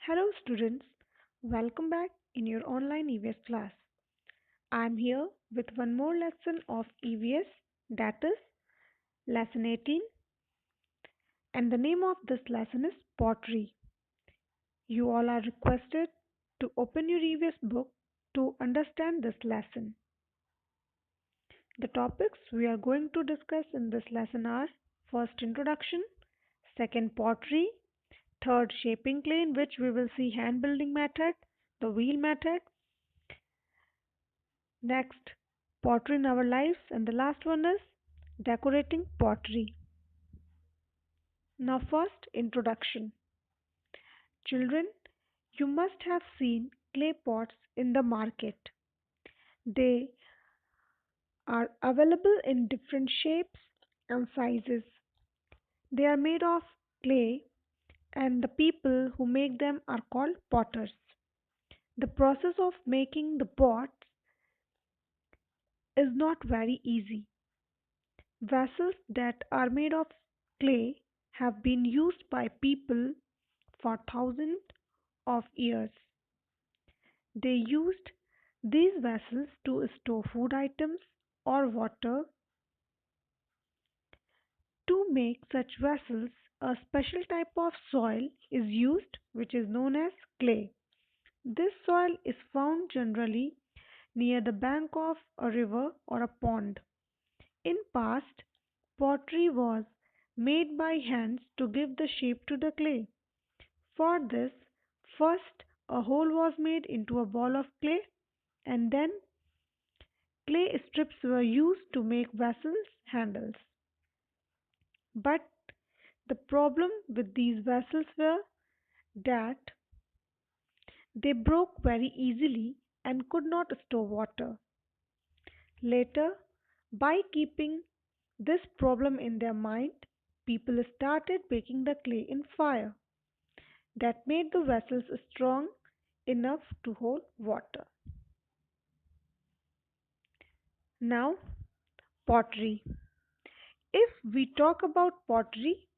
Hello students, welcome back in your online EVS class. I am here with one more lesson of EVS, that is lesson 18, and the name of this lesson is Pottery. You all are requested to open your EVS book to understand this lesson. The topics we are going to discuss in this lesson are first introduction, second pottery, third shaping clay in which we will see hand building method, the wheel method, next, pottery in our lives, and the last one is decorating pottery. Now, first, introduction. Children, you must have seen clay pots in the market. They are available in different shapes and sizes. They are made of clay, and the people who make them are called potters. The process of making the pots is not very easy. Vessels that are made of clay have been used by people for thousands of years. They used these vessels to store food items or water. To make such vessels, a special type of soil is used which is known as clay. This soil is found generally near the bank of a river or a pond. In past, pottery was made by hands to give the shape to the clay. For this, first a hole was made into a ball of clay, and then clay strips were used to make vessels' handles. But the problem with these vessels were that they broke very easily and could not store water. Later, by keeping this problem in their mind, people started baking the clay in fire. That made the vessels strong enough to hold water. Now, pottery. If we talk about pottery,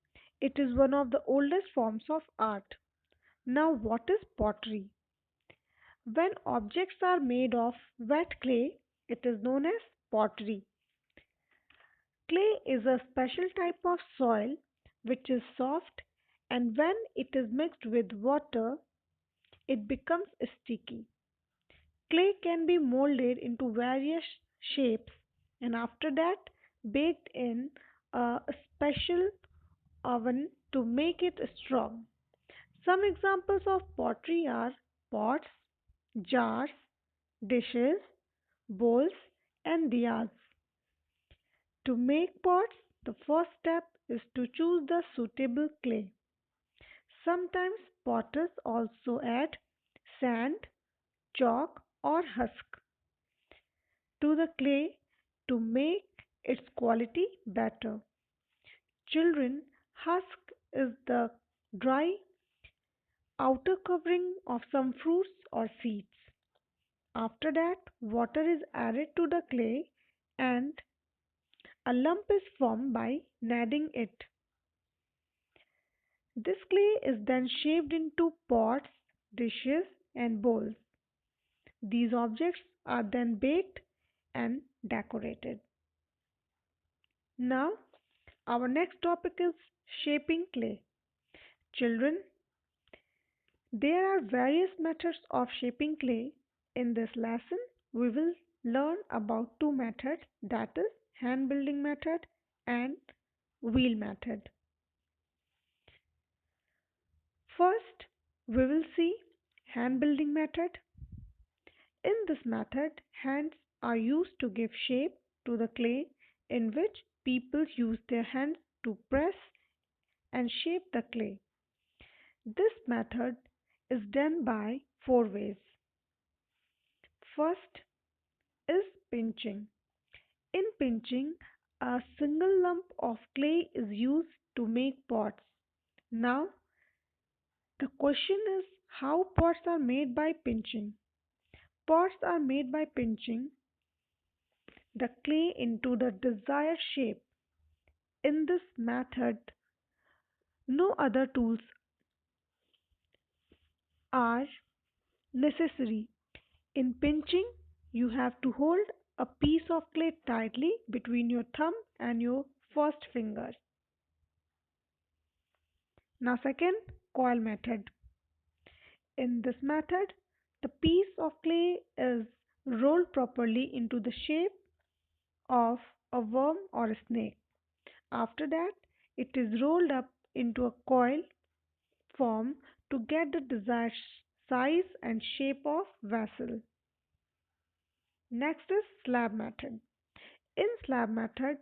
it is one of the oldest forms of art. Now, what is pottery? When objects are made of wet clay, it is known as pottery. Clay is a special type of soil which is soft, and when it is mixed with water, it becomes sticky. Clay can be molded into various shapes and after that baked in a special oven to make it strong. Some examples of pottery are pots, jars, dishes, bowls, and diyas. To make pots, the first step is to choose the suitable clay. Sometimes potters also add sand, chalk, or husk to the clay to make its quality better. Children, husk is the dry outer covering of some fruits or seeds. After that, water is added to the clay and a lump is formed by kneading it. This clay is then shaped into pots, dishes, and bowls. These objects are then baked and decorated. Now, our next topic is shaping clay. Children, there are various methods of shaping clay. In this lesson, we will learn about two methods, that is hand building method and wheel method. First, we will see hand building method. In this method, hands are used to give shape to the clay in which people use their hands to press and shape the clay. This method is done by four ways. First is pinching. In pinching, a single lump of clay is used to make pots. Now, the question is how pots are made by pinching. Pots are made by pinching the clay into the desired shape. In this method, no other tools are necessary. In pinching, you have to hold a piece of clay tightly between your thumb and your first finger. Now, second, coil method. In this method, the piece of clay is rolled properly into the shape of a worm or a snake. After that, it is rolled up into a coil form to get the desired size and shape of vessel. Next is slab method. In slab method,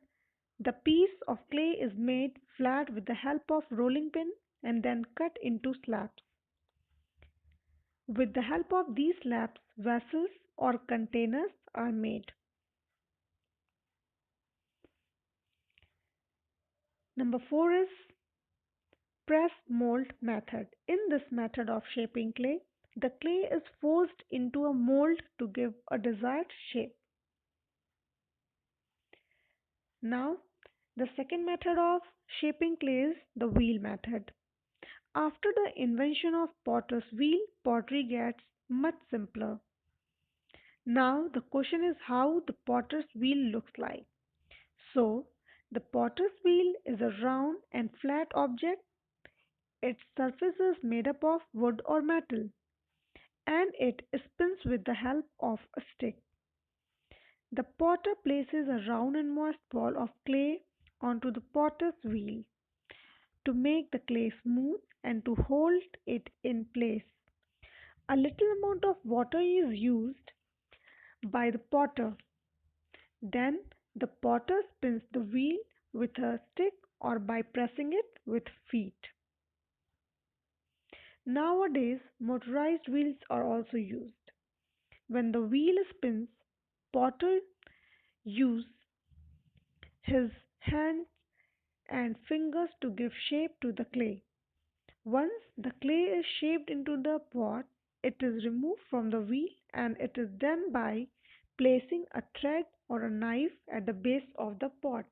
the piece of clay is made flat with the help of rolling pin and then cut into slabs. With the help of these slabs, vessels or containers are made. Number 4 is press mold method. In this method of shaping clay, the clay is forced into a mold to give a desired shape. Now, the second method of shaping clay is the wheel method. After the invention of potter's wheel, pottery gets much simpler. Now, the question is how the potter's wheel looks like. So, the potter's wheel is a round and flat object. Its surface is made up of wood or metal, and it spins with the help of a stick. The potter places a round and moist ball of clay onto the potter's wheel to make the clay smooth and to hold it in place. A little amount of water is used by the potter. Then the potter spins the wheel with a stick or by pressing it with feet. Nowadays, motorized wheels are also used. When the wheel spins, potter use his hands and fingers to give shape to the clay. Once the clay is shaped into the pot, it is removed from the wheel and it is done by placing a thread or a knife at the base of the pot.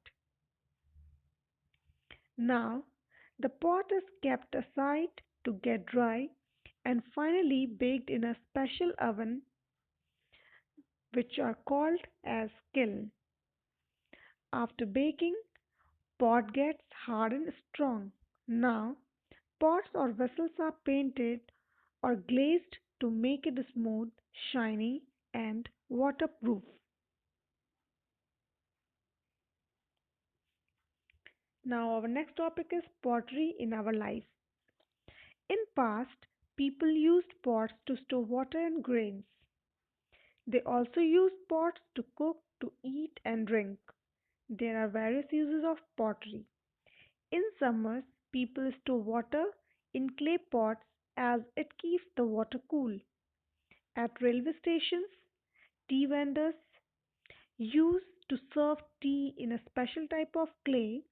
Now, the pot is kept aside to get dry and finally baked in a special oven which are called as kiln. After baking, pot gets hard and strong. Now, pots or vessels are painted or glazed to make it smooth, shiny, and waterproof. Now, our next topic is pottery in our life. In past, people used pots to store water and grains. They also used pots to cook, to eat, and drink. There are various uses of pottery. In summers, people store water in clay pots as it keeps the water cool. At railway stations, tea vendors use to serve tea in a special type of clay,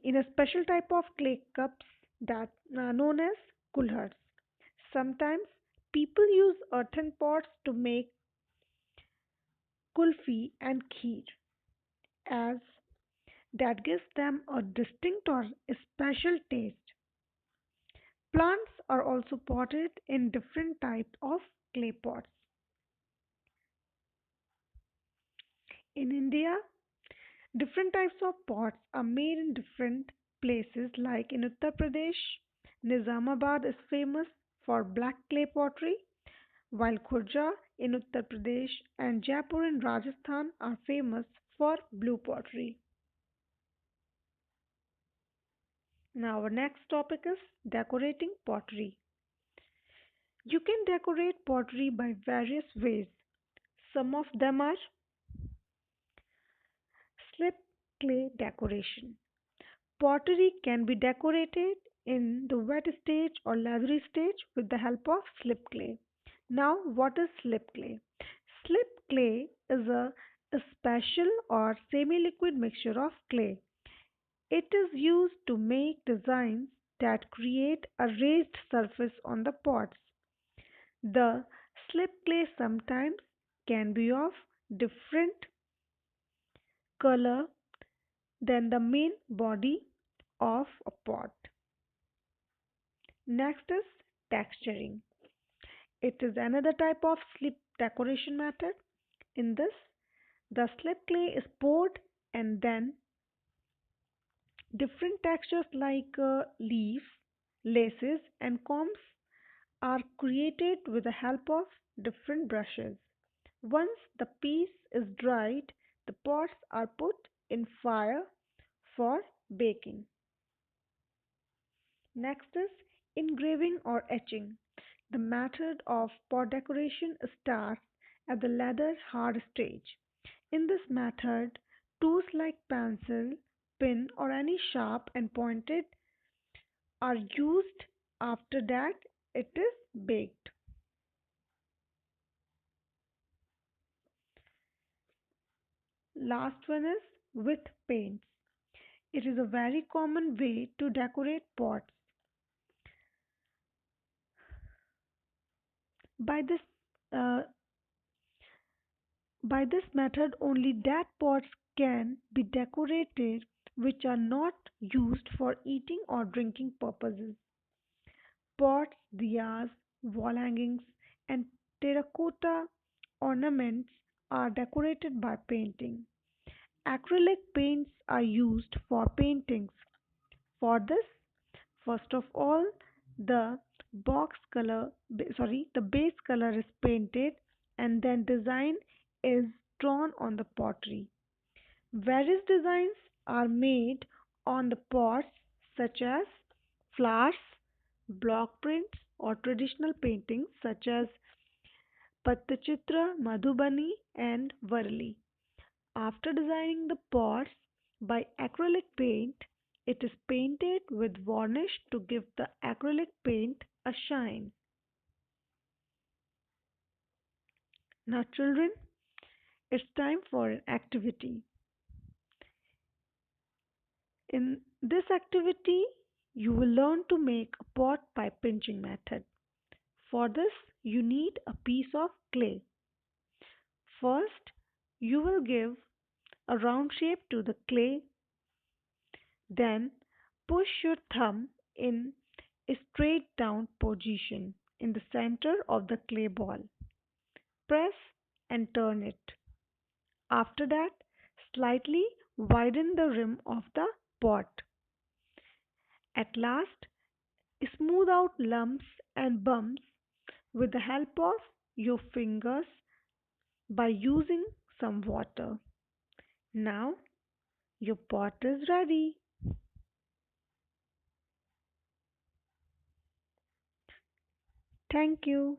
in a special type of clay cups that are known as kulhars. Sometimes people use earthen pots to make kulfi and kheer as that gives them a distinct or special taste. Plants are also potted in different types of clay pots. In India, different types of pots are made in different places, like in Uttar Pradesh, Nizamabad is famous for black clay pottery, while Khurja in Uttar Pradesh and Jaipur in Rajasthan are famous for blue pottery. Now, our next topic is decorating pottery. You can decorate pottery by various ways. Some of them are slip clay decoration. Pottery can be decorated in the wet stage or leathery stage with the help of slip clay. Now, what is slip clay? Slip clay is a special or semi-liquid mixture of clay. It is used to make designs that create a raised surface on the pots. The slip clay sometimes can be of different color than the main body of a pot. Next is texturing. It is another type of slip decoration method. In this, the slip clay is poured and then different textures like leaves, laces, and combs are created with the help of different brushes. Once the piece is dried, the pots are put in fire for baking. Next is engraving or etching. The method of pot decoration starts at the leather hard stage. In this method, tools like pencil, pin, or any sharp and pointed are used. After that, it is baked. Last one is with paints. It is a very common way to decorate pots. By this uh, by this method, only that pots can be decorated which are not used for eating or drinking purposes. Pots, diyas, wall hangings, and terracotta ornaments are decorated by painting. Acrylic paints are used for paintings. For this, first of all, the the base color is painted and then design is drawn on the pottery. Various designs are made on the pots such as flowers, block prints or traditional paintings such as Pattachitra, Madhubani and Varli. After designing the pots by acrylic paint, it is painted with varnish to give the acrylic paint a shine. Now, children, it's time for an activity. In this activity, you will learn to make a pot by pinching method. For this, you need a piece of clay. First, you will give a round shape to the clay, then push your thumb in a straight down position in the center of the clay ball. Press and turn it. After that, slightly widen the rim of the pot. At last, smooth out lumps and bumps with the help of your fingers by using some water. Now your pot is ready. Thank you.